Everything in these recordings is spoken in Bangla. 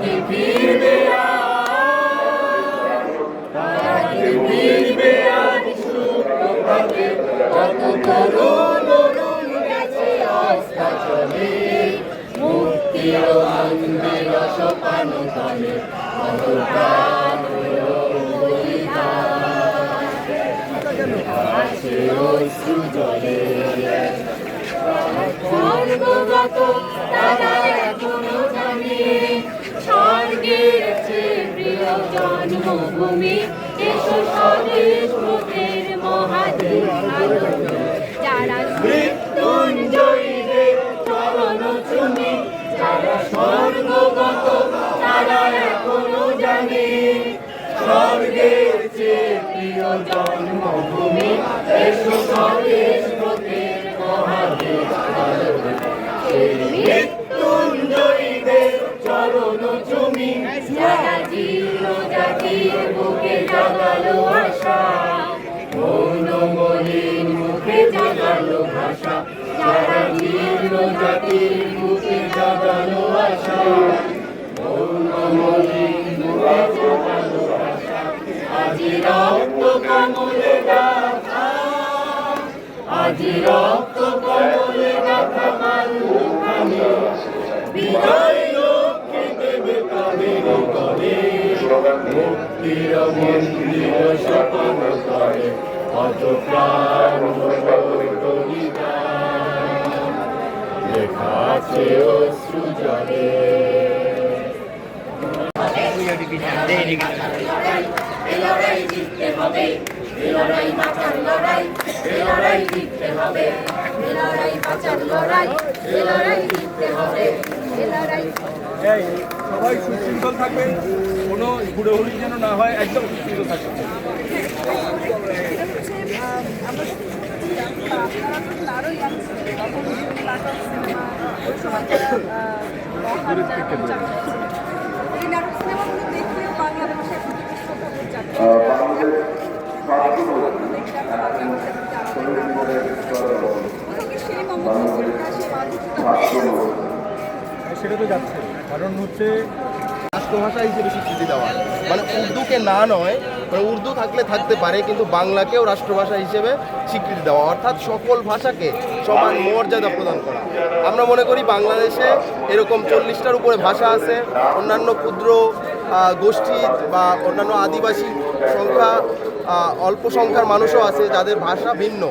কি ফিরবে তারা কি ফিরবে সুপ্রভাতে কত তরুণ অরুণ গেছে অস্তাচলে মুক্তির মন্দির সোপান তলে কত প্রাণ আছে অশ্রু জলে স্বর্গগত তারা এখনো জানে স্বর্গের চেয়ে প্রিয় জন্মভূমি এসো স্বদেশ ব্রতের মহাদেব যারা মৃত্যুঞ্জয়ীদের চরণ চুমি যারা স্বর্গগত তারা এখনো জানে স্বর্গের চেয়ে প্রিয় জন্মভূমি এসো স্বদেশ ব্রতের মহাদেব মৃত্যুঞ্জয়ীদের চরণ চুমি যারা জীর্ণ জাতির বুকে জাগালো আশা মৌন মলিন মুখে জাগালো ভাষা যারা জীর্ণ জাতির বুকে জাগালো আশা মৌন মলিন মুখে জাগালো ভাষা আজি রক্ত কমলে গাথা আজি রক্ত কমলে গাথা মাল্যখানি বিজয় লক্ষ্মী দেবে তাদের করে মুক্তির মন্দির সোপান তলে কত প্রাণ লেখা আছে অশ্রু জলে লড়াই জিততে হবে লড়াই বাঁচার লড়াই লড়াই জিততে হবে লড়াই বাঁচার লড়াই লড়াই জিততে হবে লড়াই সবাই সুশৃঙ্খল থাকবেন, কোনো হুড়োহুড়ি যেন না হয়, একদম সুশৃঙ্খল থাকবেন। সেটা তো যাচ্ছে, কারণ হচ্ছে রাষ্ট্রভাষা হিসেবে স্বীকৃতি দেওয়া, মানে উর্দুকে না নয়, মানে উর্দু থাকলে থাকতে পারে কিন্তু বাংলাকেও রাষ্ট্রভাষা হিসেবে স্বীকৃতি দেওয়া, অর্থাৎ সকল ভাষাকে সমান মর্যাদা প্রদান করা। আমরা মনে করি বাংলাদেশে এরকম 40টার উপরে ভাষা আছে, অন্যান্য ক্ষুদ্র গোষ্ঠী বা অন্যান্য আদিবাসী সংখ্যা অল্প সংখ্যার মানুষও আছে যাদের ভাষা ভিন্ন।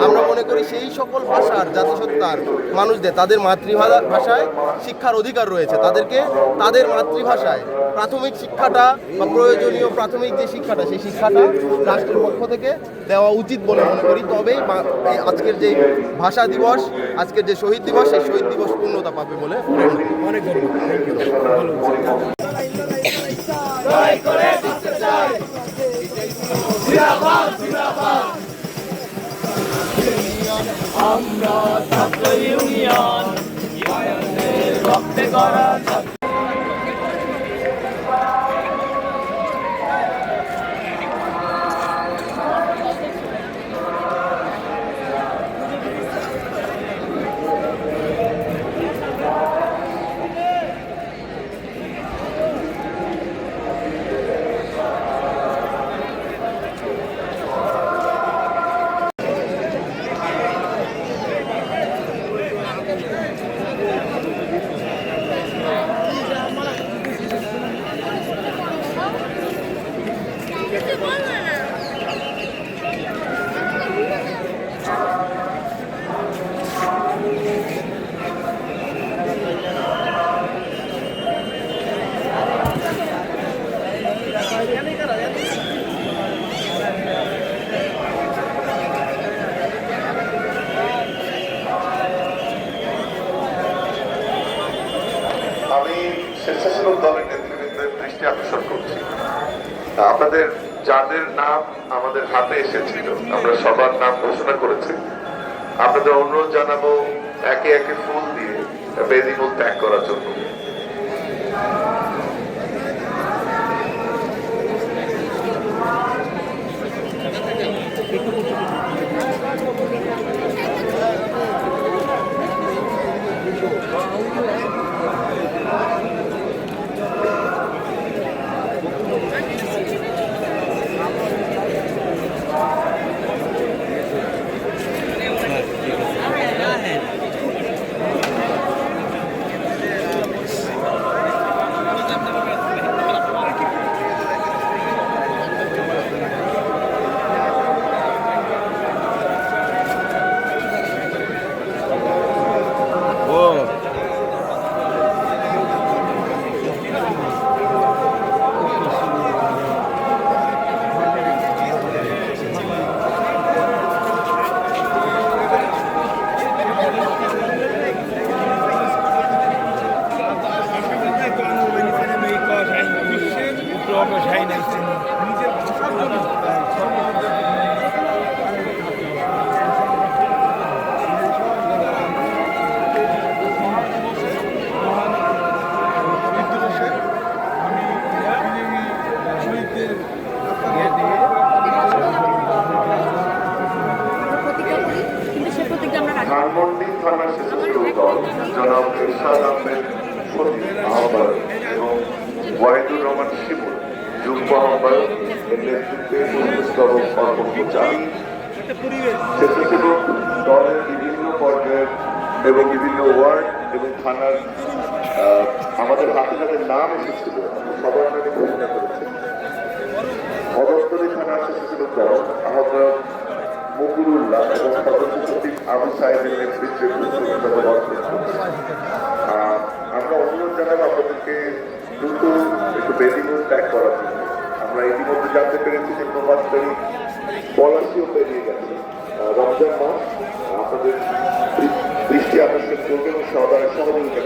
আমরা মনে করি সেই সকল ভাষার জাতিসত্তার মানুষদের তাদের মাতৃভাষায় শিক্ষার অধিকার রয়েছে, তাদেরকে তাদের মাতৃভাষায় প্রাথমিক শিক্ষাটা বা প্রয়োজনীয় প্রাথমিক যে শিক্ষাটা সেই শিক্ষাটা রাষ্ট্রের পক্ষ থেকে দেওয়া উচিত বলে মনে করি। তবেই আজকের যে ভাষা দিবস, আজকের যে শহীদ দিবস, সেই শহীদ দিবস পূর্ণতা পাবে বলে অনেক আমরা ছাত্র ইউনিয়ন রক্তে গড়া স্বেচ্ছাসেবক দলের নেতৃবৃন্দের দৃষ্টি আকর্ষণ করছি, আপনাদের যাদের নাম আমাদের হাতে এসেছিল আমরা সবার নাম ঘোষণা করেছি। আপনাদের অনুরোধ জানাবো একে একে ফুল দিয়ে বেদিমূল ত্যাগ করার জন্য। অবসায় নাই ধানমন্ডি থানার স্বেচ্ছাসেবক দল জনাব এরশাদ আহমেদ সচিব আহ্বায়ক এবং ওয়াহিদুর রহমান শিমুল যুগ্ম আহ্বায়ক এর নেতৃত্বে পুষ্পস্তবক অর্পণ করছে। আমি স্বেচ্ছাসেবক দলের বিভিন্ন পর্যায়ের এবং বিভিন্ন ওয়ার্ড এবং থানার আমাদের হাতে যাদের নাম এসেছিল সবার নামে ঘোষণা করেছে। অবস্থরী থানার স্বেচ্ছাসেবক দল আহ্বায়ক মুকুরুল্লাহ এবং সদস্য সচিব আবু সাহেবের নেতৃত্বে আমরা অনুরোধ জানাবো আপনাদেরকে দ্রুত একটু বেদিমুল ত্যাগ করার জন্য। আমরা ইতিমধ্যে জানতে পেরেছি যে প্রভাতকারী পলাশিও পেরিয়ে গেছে। রমজান মাস আপনাদের দৃষ্টি আকর্ষণ করবে এবং সহদারের সহযোগিতা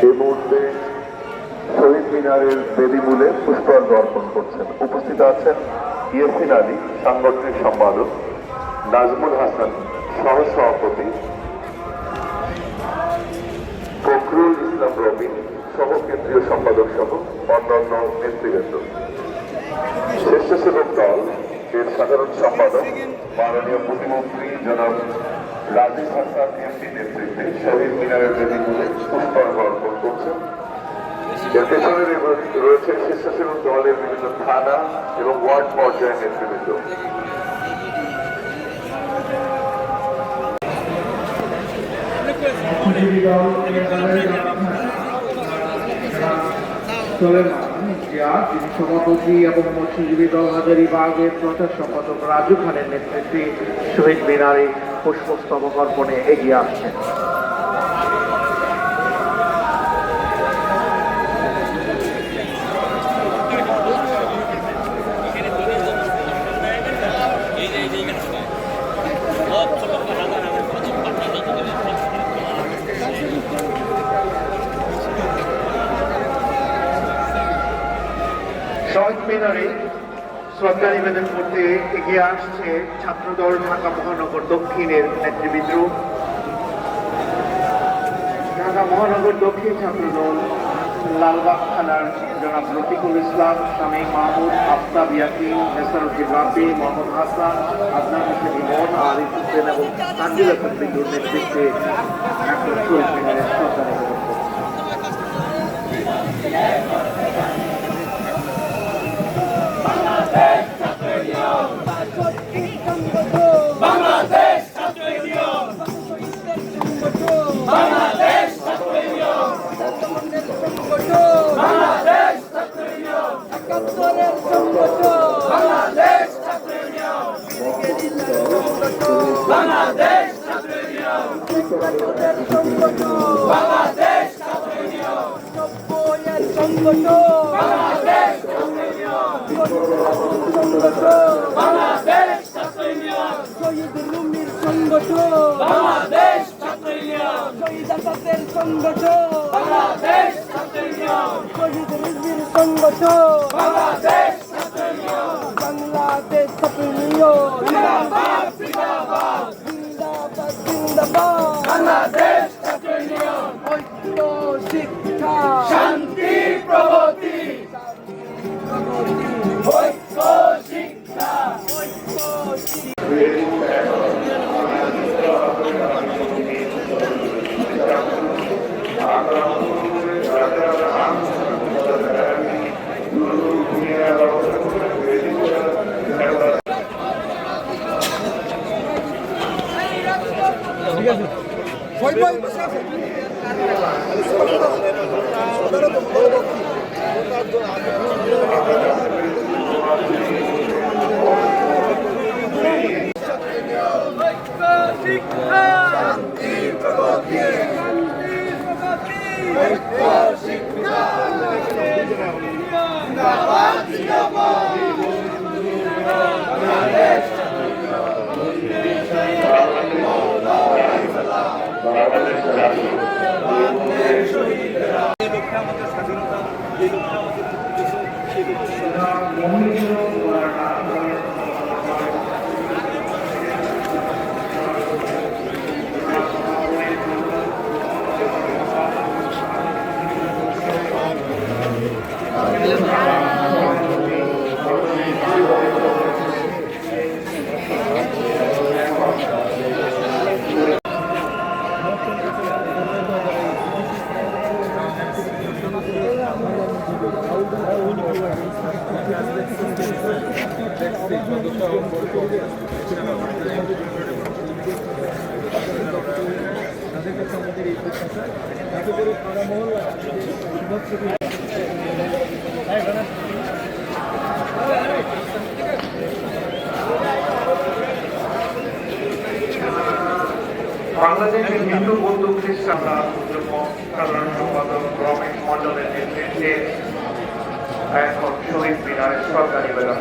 এই মুহূর্তে শহীদ মিনারের বেদিমূলে পুষ্পার্ঘ্য অর্পণ করছেন। উপস্থিত আছেন ইয়াসিন আলী সাংগঠনিক সম্পাদক, নাজমুল হাসান সহ সভাপতি, ফখরুল ইসলাম রবি সহ কেন্দ্রীয় সম্পাদক সহ অন্যান্য নেতৃবৃন্দ। স্বেচ্ছাসেবক দল এর সাধারণ সম্পাদক মাননীয় প্রতিমন্ত্রী জনাব রাজীব হাসান এমপি নেতৃত্বে শহীদ মিনারের বেদিমূলে পুষ্পার্ঘ্য অর্পণ করছেন। এর পেছনে রয়েছে স্বেচ্ছাসেবক দলের বিভিন্ন থানা এবং ওয়ার্ড পর্যায়ের নেতৃবৃন্দ। যিনি সভাপতি এবং মৎস্যজীবী দল হাজারীবাগের প্রচার সম্পাদক রাজু খানের নেতৃত্বে শহীদ মিনারে পুষ্পস্তবক অর্পণে এগিয়ে আসছেন। শহীদ মিনারে শ্রদ্ধা নিবেদন করতে এগিয়ে আসছে ছাত্রদল ঢাকা মহানগর দক্ষিণের নেতৃবৃন্দ। ঢাকা মহানগর দক্ষিণ ছাত্রদল লালবাগ থানার জনাব রফিকুল ইসলাম, শামীম মাহমুদ, আফতাব ইয়াকিন, নেসারুদ্দিন রাফি, মোহাম্মদ হাসান, আদনান হোসেন ইমন, আরিফ হোসেন এবং তানজিল হাসান বিন্দুর নেতৃত্বে এখন শহীদ মিনারে শ্রদ্ধা নিবেদন করছে। বাংলাদেশ ছাত্র ইউনিয়ন, বাংলাদেশ ছাত্র ইউনিয়ন, বাংলাদেশ ছাত্র ইউনিয়ন, একাত্তরের সংগঠন, বাংলাদেশ ছাত্র ইউনিয়ন, বাংলাদেশ ছাত্র ইউনিয়ন, একাত্তরের সংগঠন, বাংলাদেশ ছাত্র ইউনিয়ন, নব্বইয়ের সংগঠন, বাংলাদেশ ছাত্র ইউনিয়ন, বাংলাদেশ ছাত্র ইউনিয়ন, শহীদ রুমির সংগঠন, বাংলাদেশ ছাত্র ইউনিয়ন, শহীদ আসাদের সংগঠন, বাংলাদেশ ছাত্র ইউনিয়ন, শহীদ রুমির সংগঠন, বাংলাদেশ ছাত্র ইউনিয়ন, বাংলাদেশ ছাত্র ইউনিয়ন, জিন্দাবাদ জিন্দাবাদ জিন্দাবাদ জিন্দাবাদ, বাংলাদেশ ছাত্র ইউনিয়ন, ঐক্য শিক্ষা শান্তি প্রগতি, ঐক্য শিক্ষা ঐক্য বাংলাদেশের হিন্দু বৌদ্ধ খ্রিস্টান সাধারণ সম্পাদক রমেশ মন্ডলের নেতৃত্বে এখন শহীদ মিনারে শ্রদ্ধা নিবেদন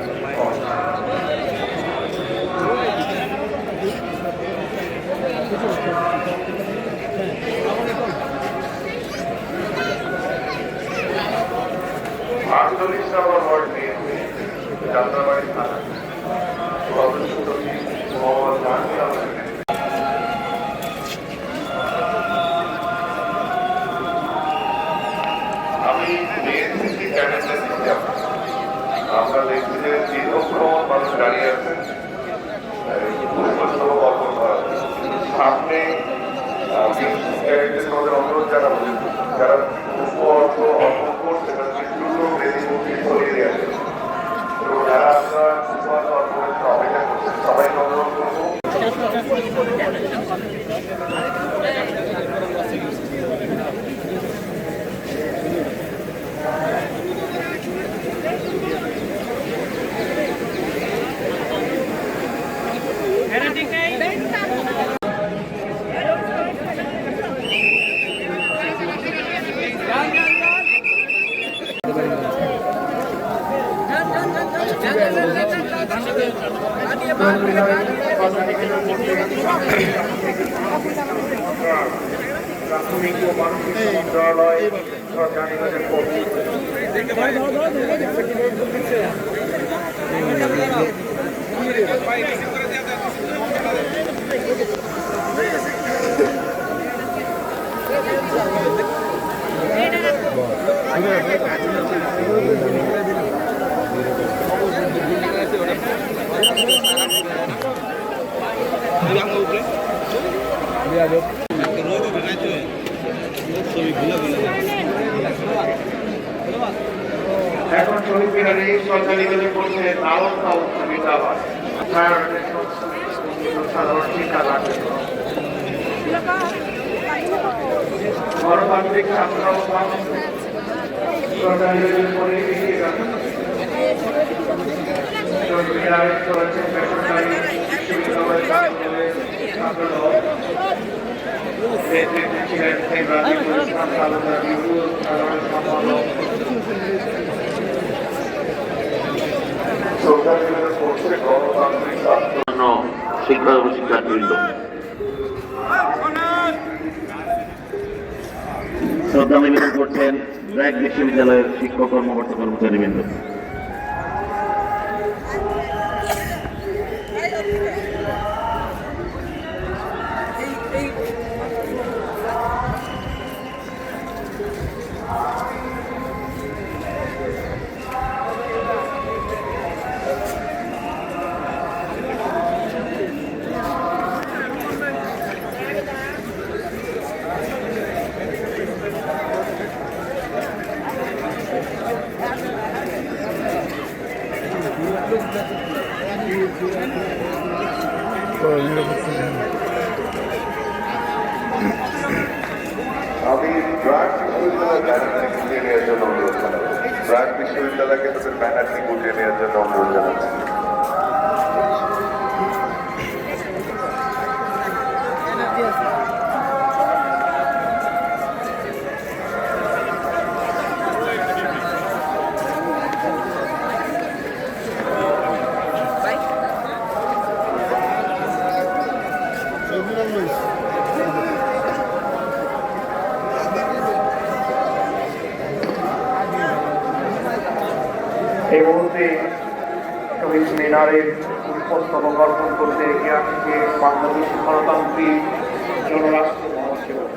আঞ্চলিক সভা ওয়ার্ড বিএনপি যাত্রাবাড়ি থানা সদস্য সচিব মোহাম্মদ জাহাঙ্গীর আলমের আমরা দেখছি যে দীর্ঘক্ষণ মানুষ দাঁড়িয়ে আছেন পুষ্পস্তবক অর্পণ করা সামনে আমাদের অনুরোধ জানাবো যারা পুষ্প অর্থ অর্পণ করছে তাদেরকে দ্রুত বেদি মুক্তি সরিয়ে দেওয়া এবং যারা আপনারা পুষ্প অর্থ অর্পণের জন্য অপেক্ষা করছেন সবাইকে অনুরোধ করবো প্রাথমিক ও মানসিক মন্ত্রণালয় শ্রদ্ধা নিবেদন করছে এখন শহীদ মিনারে শ্রদ্ধা নিবেদন করছে লালন খাও বিদ্যালয় সাধারণ শিক্ষা লাভ গণতান্ত্রিক ছাত্র শ্রদ্ধা নিবেদন করে এগিয়ে যাচ্ছে শহীদ মিনারে চলেছে বেসরকারি বিশ্ববিদ্যালয়ের ছাত্রদল নেতৃত্বে ছিলেন রাজীবুল ইসলাম তালুকদার বিপুল সাধারণ সম্পাদক শ্রদ্ধা নিবেদন করছে গণতান্ত্রিক ছাত্র শিক্ষক ও শিক্ষার্থীবৃন্দ শ্রদ্ধা নিবেদন করছেন ব্র্যাক বিশ্ববিদ্যালয়ের শিক্ষক কর্মকর্তা কর্মচারীবৃন্দ। আমি ব্র্যাক বিশ্ববিদ্যালয়ের ব্যানারটি গুটিয়ে নেওয়ার জন্য অনুরোধ জানাবো ব্র্যাক বিশ্ববিদ্যালয়কে তাদের ব্যানারটি গুটিয়ে নেওয়ার জন্য অনুরোধ জানাচ্ছি এই মুহূর্তে শহীদ মিনারের পুষ্পস্তবক অর্পণ করতে এগিয়ে আসছে বাংলাদেশ গণতান্ত্রিক জনরাষ্ট্র মহাসেবক।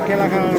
খেলা খাওয়া